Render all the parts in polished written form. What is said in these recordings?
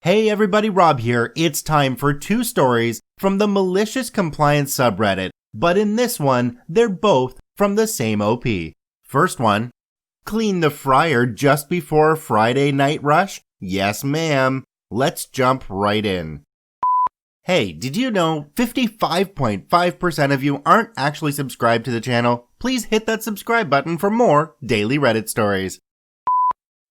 Hey everybody, Rob here. It's time for two stories from the Malicious Compliance subreddit, but in this one, they're both from the same OP. First one, clean the fryer just before Friday night rush? Yes, ma'am. Let's jump right in. Hey, did you know 55.5% of you aren't actually subscribed to the channel? Please hit that subscribe button for more daily Reddit stories.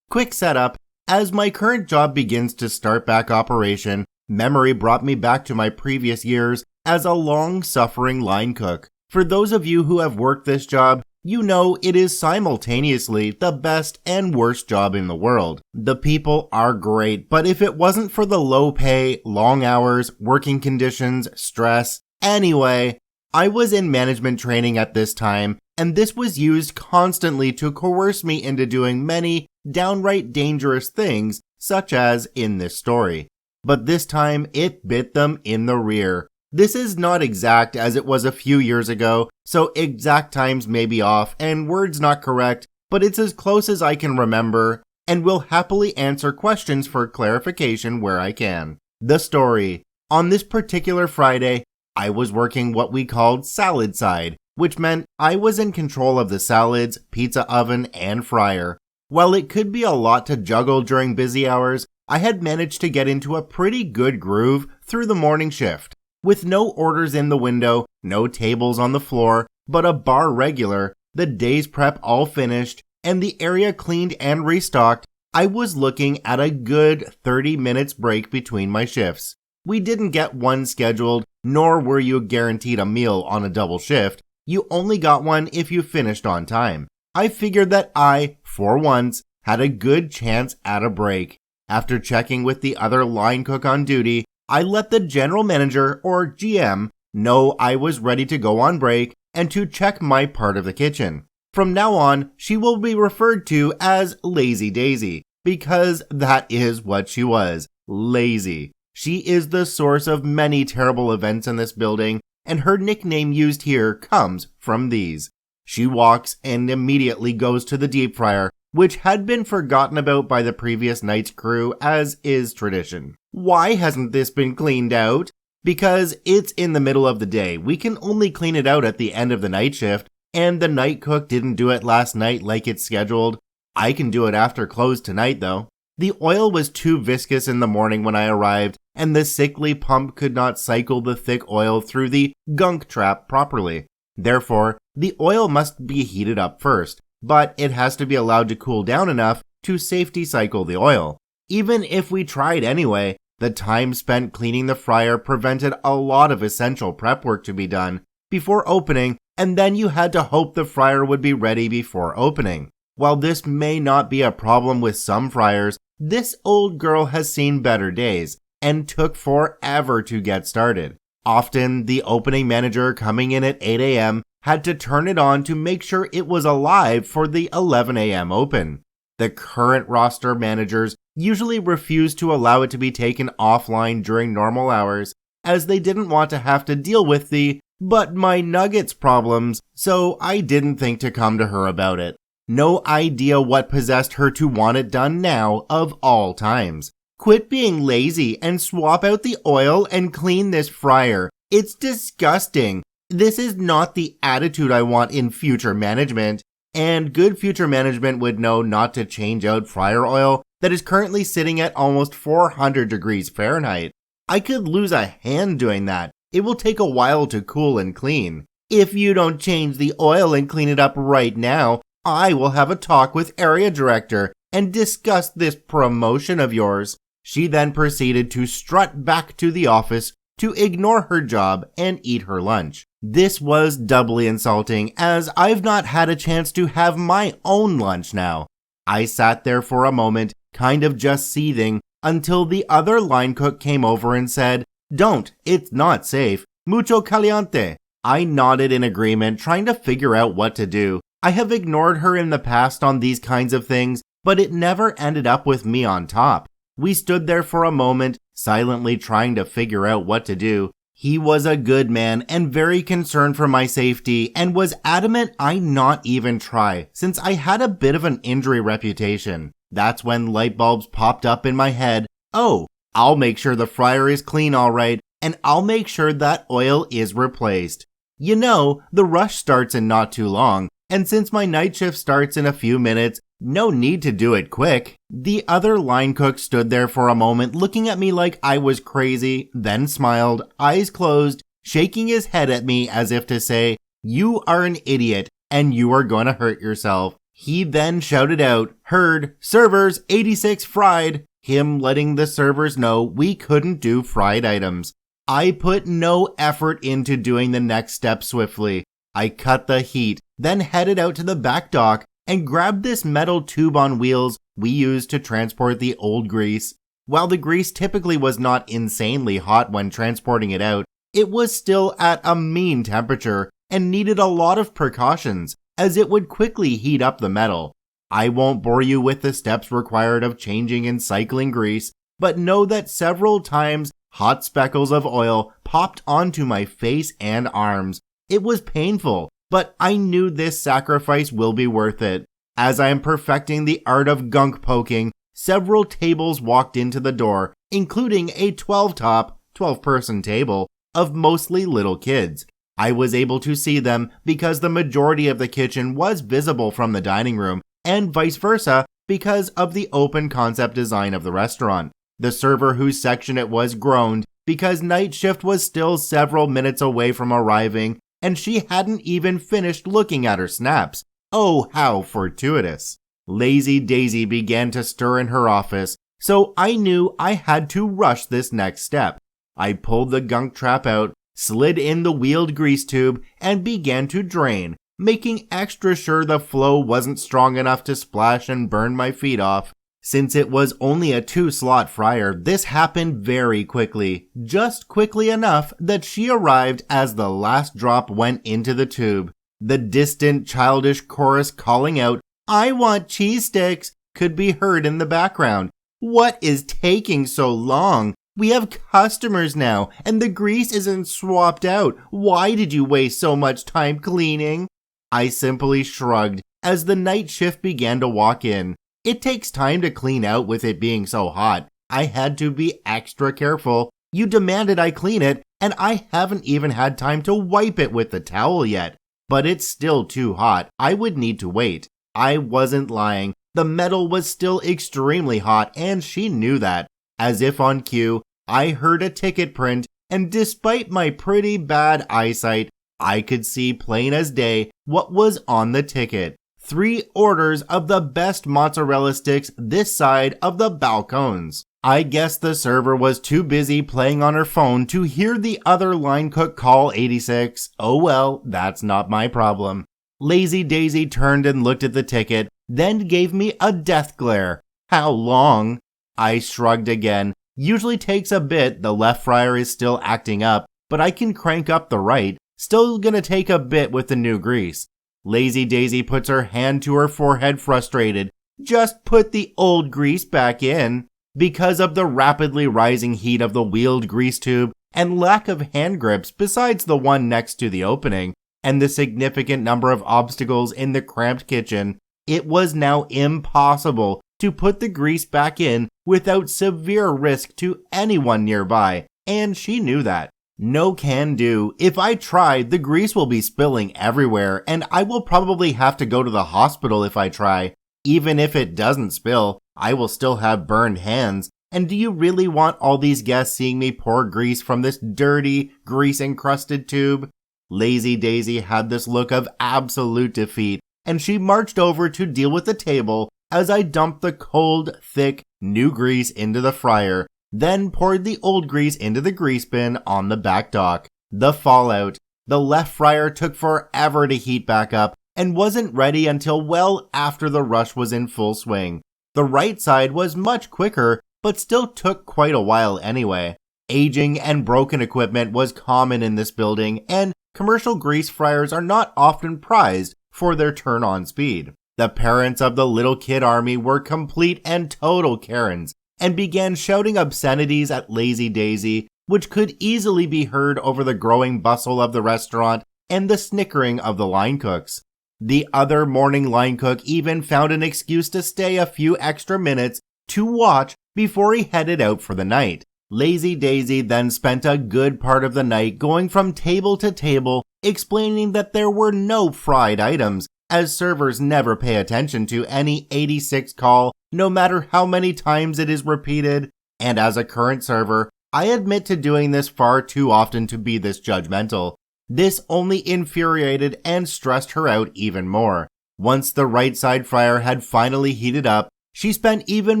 Quick setup. As my current job begins to start back operation, memory brought me back to my previous years as a long-suffering line cook. For those of you who have worked this job, you know it is simultaneously the best and worst job in the world. The people are great, but if it wasn't for the low pay, long hours, working conditions, stress, anyway, I was in management training at this time, and this was used constantly to coerce me into doing many downright dangerous things, such as in this story. But this time, it bit them in the rear. This is not exact as it was a few years ago, so exact times may be off and words not correct, but it's as close as I can remember, and will happily answer questions for clarification where I can. The story. On this particular Friday, I was working what we called salad side, which meant I was in control of the salads, pizza oven, and fryer. While it could be a lot to juggle during busy hours, I had managed to get into a pretty good groove through the morning shift. With no orders in the window, no tables on the floor, but a bar regular, the day's prep all finished, and the area cleaned and restocked, I was looking at a good 30 minutes break between my shifts. We didn't get one scheduled, nor were you guaranteed a meal on a double shift. You only got one if you finished on time. I figured that I, for once, had a good chance at a break. After checking with the other line cook on duty, I let the general manager, or GM, know I was ready to go on break and to check my part of the kitchen. From now on, she will be referred to as Lazy Daisy, because that is what she was, lazy. She is the source of many terrible events in this building, and her nickname used here comes from these. She walks and immediately goes to the deep fryer, which had been forgotten about by the previous night's crew, as is tradition. Why hasn't this been cleaned out? Because it's in the middle of the day. We can only clean it out at the end of the night shift, and the night cook didn't do it last night like it's scheduled. I can do it after close tonight, though. The oil was too viscous in the morning when I arrived, and the sickly pump could not cycle the thick oil through the gunk trap properly. Therefore, the oil must be heated up first, but it has to be allowed to cool down enough to safety cycle the oil. Even if we tried anyway, the time spent cleaning the fryer prevented a lot of essential prep work to be done before opening, and then you had to hope the fryer would be ready before opening. While this may not be a problem with some fryers, this old girl has seen better days and took forever to get started. Often, the opening manager coming in at 8 a.m. had to turn it on to make sure it was alive for the 11 a.m. open. The current roster managers usually refuse to allow it to be taken offline during normal hours, as they didn't want to have to deal with the "but my nuggets" problems, so I didn't think to come to her about it. No idea what possessed her to want it done now of all times. Quit being lazy and swap out the oil and clean this fryer. It's disgusting. This is not the attitude I want in future management. And good future management would know not to change out fryer oil that is currently sitting at almost 400 degrees Fahrenheit. I could lose a hand doing that. It will take a while to cool and clean. If you don't change the oil and clean it up right now, I will have a talk with area director and discuss this promotion of yours. She then proceeded to strut back to the office to ignore her job and eat her lunch. This was doubly insulting, as I've not had a chance to have my own lunch now. I sat there for a moment, kind of just seething, until the other line cook came over and said, "Don't, it's not safe. Mucho caliente." I nodded in agreement, trying to figure out what to do. I have ignored her in the past on these kinds of things, but it never ended up with me on top. We stood there for a moment, silently trying to figure out what to do. He was a good man and very concerned for my safety, and was adamant I not even try, since I had a bit of an injury reputation. That's when light bulbs popped up in my head. Oh, I'll make sure the fryer is clean all right, and I'll make sure that oil is replaced. You know, the rush starts in not too long, and since my night shift starts in a few minutes, no need to do it quick. The other line cook stood there for a moment looking at me like I was crazy, then smiled, eyes closed, shaking his head at me as if to say, "You are an idiot, and you are going to hurt yourself." He then shouted out, "Heard, servers, 86 fried," him letting the servers know we couldn't do fried items. I put no effort into doing the next step swiftly. I cut the heat, then headed out to the back dock and grabbed this metal tube on wheels we used to transport the old grease. While the grease typically was not insanely hot when transporting it out, it was still at a mean temperature and needed a lot of precautions, as it would quickly heat up the metal. I won't bore you with the steps required of changing and cycling grease, but know that several times hot speckles of oil popped onto my face and arms. It was painful, but I knew this sacrifice will be worth it. As I am perfecting the art of gunk poking, several tables walked into the door, including a 12-person table of mostly little kids. I was able to see them because the majority of the kitchen was visible from the dining room, and vice versa because of the open concept design of the restaurant. The server whose section it was groaned because night shift was still several minutes away from arriving and she hadn't even finished looking at her snaps. Oh, how fortuitous. Lazy Daisy began to stir in her office, so I knew I had to rush this next step. I pulled the gunk trap out, slid in the wheeled grease tube, and began to drain, making extra sure the flow wasn't strong enough to splash and burn my feet off. Since it was only a 2-slot fryer, this happened very quickly, just quickly enough that she arrived as the last drop went into the tube. The distant childish chorus calling out, "I want cheese sticks," could be heard in the background. What is taking so long? We have customers now, and the grease isn't swapped out. Why did you waste so much time cleaning? I simply shrugged as the night shift began to walk in. It takes time to clean out with it being so hot. I had to be extra careful. You demanded I clean it, and I haven't even had time to wipe it with the towel yet. But it's still too hot. I would need to wait. I wasn't lying. The metal was still extremely hot, and she knew that. As if on cue, I heard a ticket print, and despite my pretty bad eyesight, I could see plain as day what was on the ticket. 3 orders of the best mozzarella sticks this side of the balcons. I guess the server was too busy playing on her phone to hear the other line cook call 86. Oh well, that's not my problem. Lazy Daisy turned and looked at the ticket, then gave me a death glare. How long? I shrugged again. Usually takes a bit, the left fryer is still acting up, but I can crank up the right. Still gonna take a bit with the new grease. Lazy Daisy puts her hand to her forehead frustrated. Just put the old grease back in. Because of the rapidly rising heat of the wheeled grease tube and lack of hand grips besides the one next to the opening, and the significant number of obstacles in the cramped kitchen, it was now impossible to put the grease back in without severe risk to anyone nearby, and she knew that. No can do. If I try, the grease will be spilling everywhere, and I will probably have to go to the hospital if I try. Even if it doesn't spill, I will still have burned hands. And do you really want all these guests seeing me pour grease from this dirty, grease-encrusted tube? Lazy Daisy had this look of absolute defeat, and she marched over to deal with the table as I dumped the cold, thick, new grease into the fryer, then poured the old grease into the grease bin on the back dock. The fallout. The left fryer took forever to heat back up and wasn't ready until well after the rush was in full swing. The right side was much quicker, but still took quite a while anyway. Aging and broken equipment was common in this building, and commercial grease fryers are not often prized for their turn-on speed. The parents of the little kid army were complete and total Karens, and began shouting obscenities at Lazy Daisy, which could easily be heard over the growing bustle of the restaurant and the snickering of the line cooks. The other morning line cook even found an excuse to stay a few extra minutes to watch before he headed out for the night. Lazy Daisy then spent a good part of the night going from table to table explaining that there were no fried items, as servers never pay attention to any 86 call no matter how many times it is repeated. And as a current server, I admit to doing this far too often to be this judgmental. This only infuriated and stressed her out even more. Once the right side fryer had finally heated up, she spent even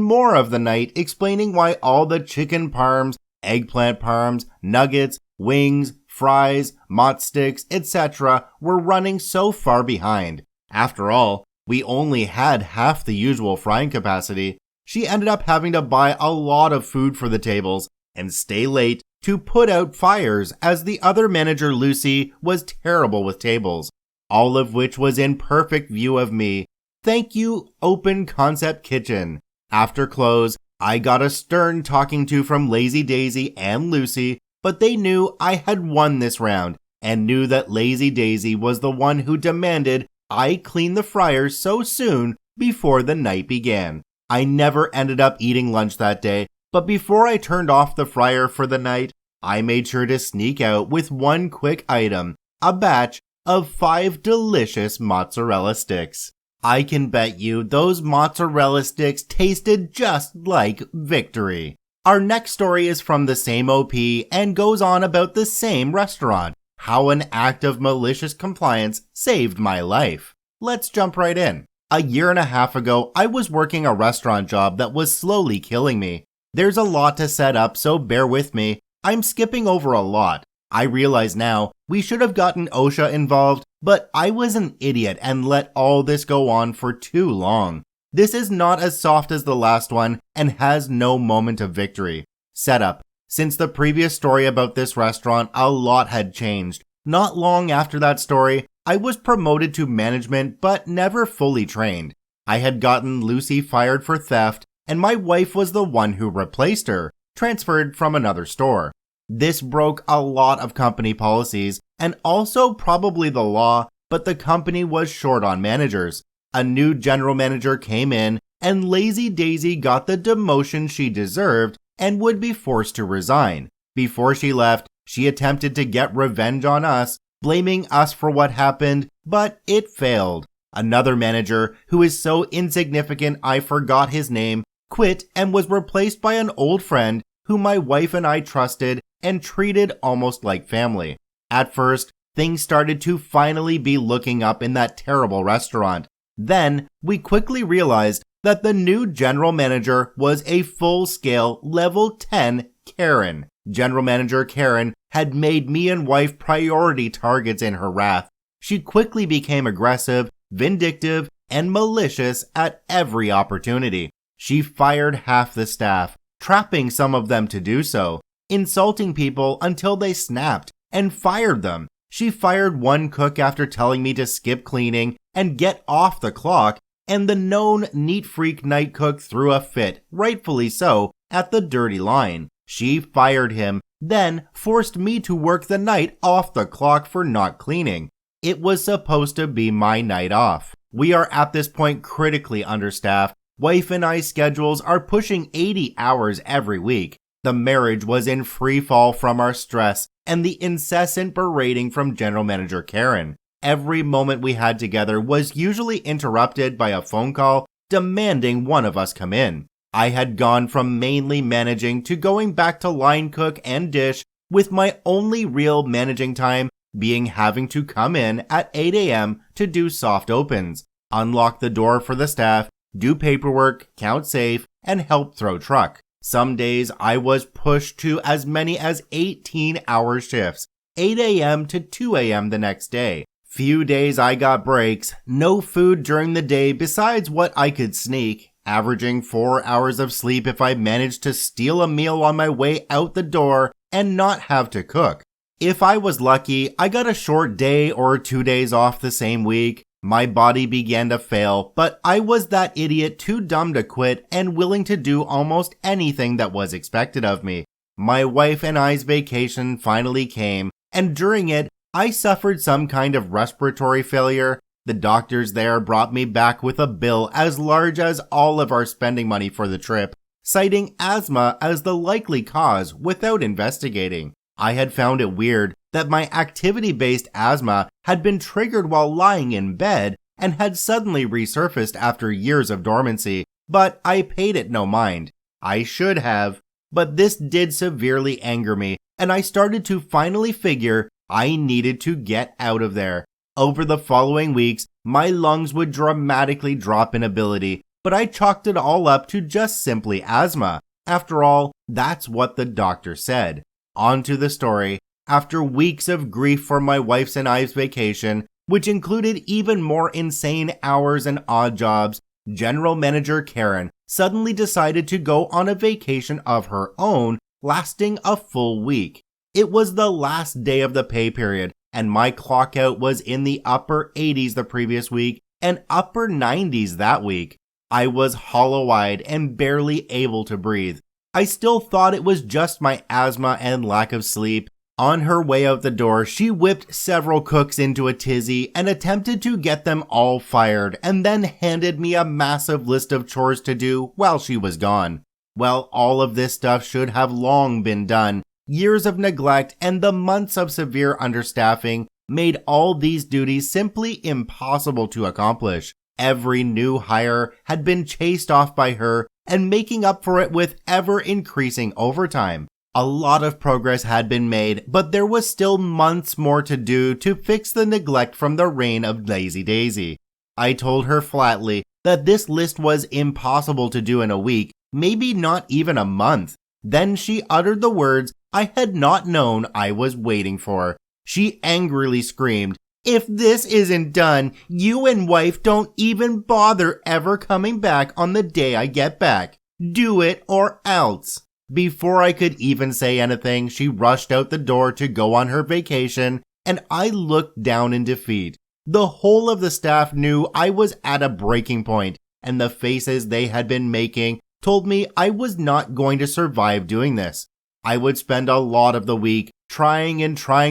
more of the night explaining why all the chicken parms, eggplant parms, nuggets, wings, fries, mott sticks, etc. were running so far behind. After all, we only had half the usual frying capacity. She ended up having to buy a lot of food for the tables and stay late to put out fires, as the other manager, Lucy, was terrible with tables, all of which was in perfect view of me. Thank you, Open Concept Kitchen. After close, I got a stern talking to from Lazy Daisy and Lucy, but they knew I had won this round and knew that Lazy Daisy was the one who demanded I clean the fryers so soon before the night began. I never ended up eating lunch that day, but before I turned off the fryer for the night, I made sure to sneak out with one quick item, a batch of 5 delicious mozzarella sticks. I can bet you those mozzarella sticks tasted just like victory. Our next story is from the same OP and goes on about the same restaurant. How an act of malicious compliance saved my life. Let's jump right in. A year and a half ago, I was working a restaurant job that was slowly killing me. There's a lot to set up, so bear with me. I'm skipping over a lot. I realize now we should have gotten OSHA involved, but I was an idiot and let all this go on for too long. This is not as soft as the last one and has no moment of victory. Setup. Since the previous story about this restaurant, a lot had changed. Not long after that story, I was promoted to management but never fully trained. I had gotten Lucy fired for theft, and my wife was the one who replaced her, transferred from another store. This broke a lot of company policies and also probably the law, but the company was short on managers. A new general manager came in and Lazy Daisy got the demotion she deserved and would be forced to resign. Before she left, she attempted to get revenge on us, blaming us for what happened, but it failed. Another manager, who is so insignificant I forgot his name, quit and was replaced by an old friend who my wife and I trusted and treated almost like family. At first, things started to finally be looking up in that terrible restaurant. Then, we quickly realized that the new general manager was a full-scale level 10 Karen. General manager Karen had made me and wife priority targets in her wrath. She quickly became aggressive, vindictive, and malicious at every opportunity. She fired half the staff, trapping some of them to do so, insulting people until they snapped, and fired them. She fired one cook after telling me to skip cleaning and get off the clock, and the known neat freak night cook threw a fit, rightfully so, at the dirty line. She fired him, then forced me to work the night off the clock for not cleaning. It was supposed to be my night off. We are at this point critically understaffed. Wife and I's schedules are pushing 80 hours every week. The marriage was in free fall from our stress and the incessant berating from General Manager Karen. Every moment we had together was usually interrupted by a phone call demanding one of us come in. I had gone from mainly managing to going back to line cook and dish, with my only real managing time being having to come in at 8 a.m. to do soft opens, unlock the door for the staff, do paperwork, count safe, and help throw truck. Some days I was pushed to as many as 18-hour shifts, 8 a.m. to 2 a.m. the next day. Few days I got breaks, no food during the day besides what I could sneak, averaging 4 hours of sleep if I managed to steal a meal on my way out the door and not have to cook. If I was lucky, I got a short day or 2 days off the same week. My body began to fail, but I was that idiot too dumb to quit and willing to do almost anything that was expected of me. My wife and I's vacation finally came, and during it, I suffered some kind of respiratory failure, The doctors there brought me back with a bill as large as all of our spending money for the trip, citing asthma as the likely cause without investigating. I had found it weird that my activity-based asthma had been triggered while lying in bed and had suddenly resurfaced after years of dormancy, but I paid it no mind. I should have, but this did severely anger me, and I started to finally figure I needed to get out of there. Over the following weeks, my lungs would dramatically drop in ability, but I chalked it all up to just simply asthma. After all, that's what the doctor said. On to the story. After weeks of grief for my wife's and I's vacation, which included even more insane hours and odd jobs, General Manager Karen suddenly decided to go on a vacation of her own, lasting a full week. It was the last day of the pay period, and my clock out was in the upper 80s the previous week and upper 90s that week. I was hollow-eyed and barely able to breathe. I still thought it was just my asthma and lack of sleep. On her way out the door, she whipped several cooks into a tizzy and attempted to get them all fired, and then handed me a massive list of chores to do while she was gone. Well, all of this stuff should have long been done. Years of neglect and the months of severe understaffing made all these duties simply impossible to accomplish. Every new hire had been chased off by her and making up for it with ever-increasing overtime. A lot of progress had been made, but there was still months more to do to fix the neglect from the reign of Lazy Daisy. I told her flatly that this list was impossible to do in a week, maybe not even a month. Then she uttered the words I had not known I was waiting for. She angrily screamed, "If this isn't done, you and wife don't even bother ever coming back on the day I get back. Do it or else." Before I could even say anything, she rushed out the door to go on her vacation, and I looked down in defeat. The whole of the staff knew I was at a breaking point, and the faces they had been making told me I was not going to survive doing this. I would spend a lot of the week trying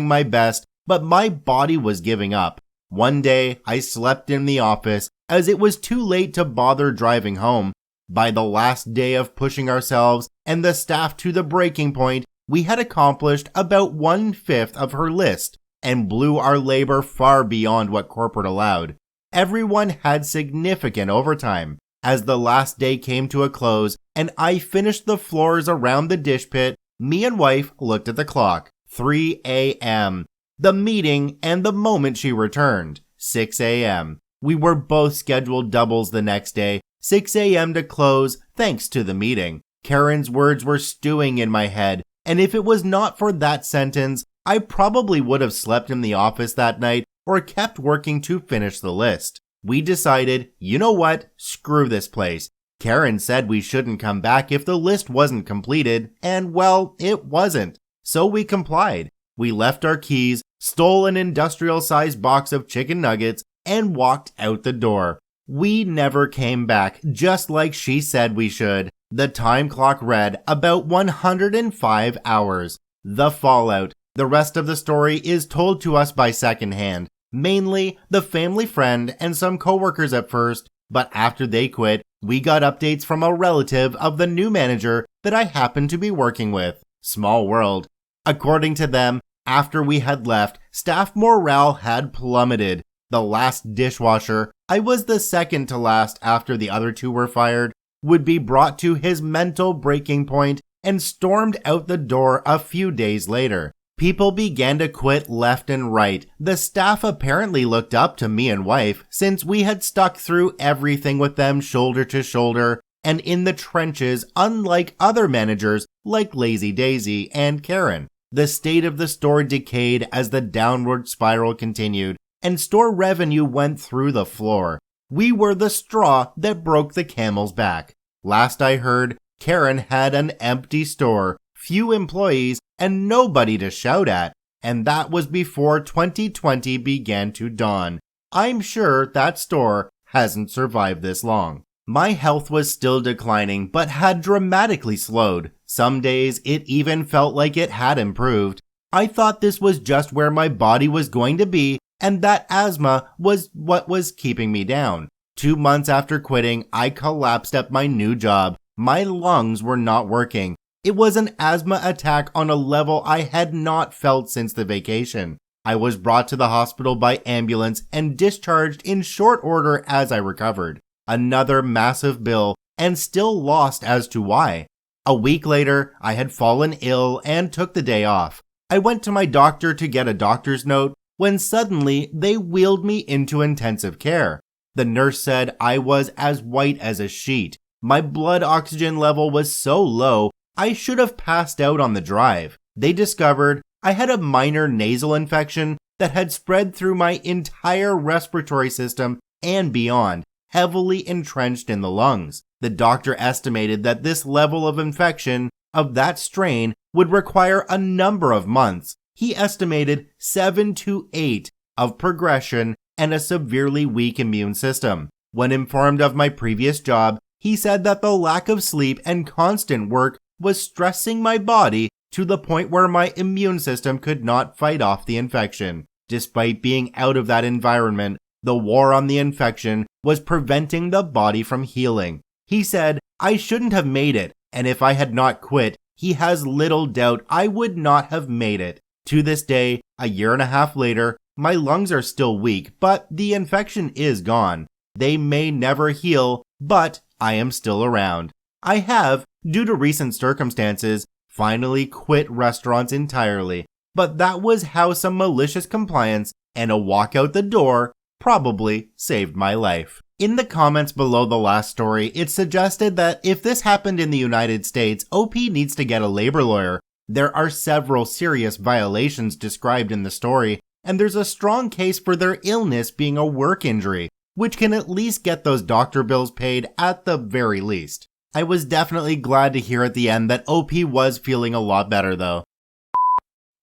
my best, but my body was giving up. One day, I slept in the office as it was too late to bother driving home. By the last day of pushing ourselves and the staff to the breaking point, we had accomplished about 1/5 of her list and blew our labor far beyond what corporate allowed. Everyone had significant overtime. As the last day came to a close and I finished the floors around the dish pit, me and wife looked at the clock. 3 a.m. The meeting and the moment she returned. 6 a.m. We were both scheduled doubles the next day. 6 a.m. to close, thanks to the meeting. Karen's words were stewing in my head, and if it was not for that sentence, I probably would have slept in the office that night or kept working to finish the list. We decided, you know what, screw this place. Karen said we shouldn't come back if the list wasn't completed, and well, it wasn't. So we complied. We left our keys, stole an industrial-sized box of chicken nuggets, and walked out the door. We never came back, just like she said we should. The time clock read about 105 hours. The fallout. The rest of the story is told to us by secondhand. Mainly the family friend and some coworkers at first, but after they quit, we got updates from a relative of the new manager that I happened to be working with. Small world. According to them, after we had left, staff morale had plummeted. The last dishwasher, I was the second to last after the other two were fired, would be brought to his mental breaking point and stormed out the door a few days later. People began to quit left and right. The staff apparently looked up to me and wife since we had stuck through everything with them shoulder to shoulder and in the trenches, unlike other managers like Lazy Daisy and Karen. The state of the store decayed as the downward spiral continued, and store revenue went through the floor. We were the straw that broke the camel's back. Last I heard, Karen had an empty store, few employees, and nobody to shout at. And that was before 2020 began to dawn. I'm sure that store hasn't survived this long. My health was still declining, but had dramatically slowed. Some days it even felt like it had improved. I thought this was just where my body was going to be and that asthma was what was keeping me down. 2 months after quitting, I collapsed at my new job. My lungs were not working. It was an asthma attack on a level I had not felt since the vacation. I was brought to the hospital by ambulance and discharged in short order as I recovered. Another massive bill, and still lost as to why. A week later, I had fallen ill and took the day off. I went to my doctor to get a doctor's note when suddenly they wheeled me into intensive care. The nurse said I was as white as a sheet. My blood oxygen level was so low, I should have passed out on the drive. They discovered I had a minor nasal infection that had spread through my entire respiratory system and beyond, heavily entrenched in the lungs. The doctor estimated that this level of infection of that strain would require a number of months. He estimated 7 to 8 of progression and a severely weak immune system. When informed of my previous job, he said that the lack of sleep and constant work was stressing my body to the point where my immune system could not fight off the infection. Despite being out of that environment, the war on the infection was preventing the body from healing. He said I shouldn't have made it, and if I had not quit, he has little doubt I would not have made it. To this day, a year and a half later, my lungs are still weak, but the infection is gone. They may never heal, but I am still around. I have, due to recent circumstances, finally quit restaurants entirely, but that was how some malicious compliance and a walk out the door probably saved my life. In the comments below the last story, it suggested that if this happened in the United States, OP needs to get a labor lawyer. There are several serious violations described in the story, and there's a strong case for their illness being a work injury, which can at least get those doctor bills paid at the very least. I was definitely glad to hear at the end that OP was feeling a lot better though.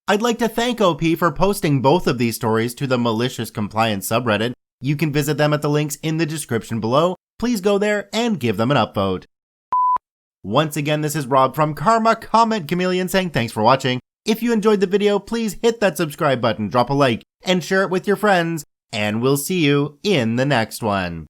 I'd like to thank OP for posting both of these stories to the Malicious Compliance subreddit. You can visit them at the links in the description below. Please go there and give them an upvote. Once again, this is Rob from Karma Comment Chameleon saying thanks for watching. If you enjoyed the video, please hit that subscribe button, drop a like, and share it with your friends, and we'll see you in the next one.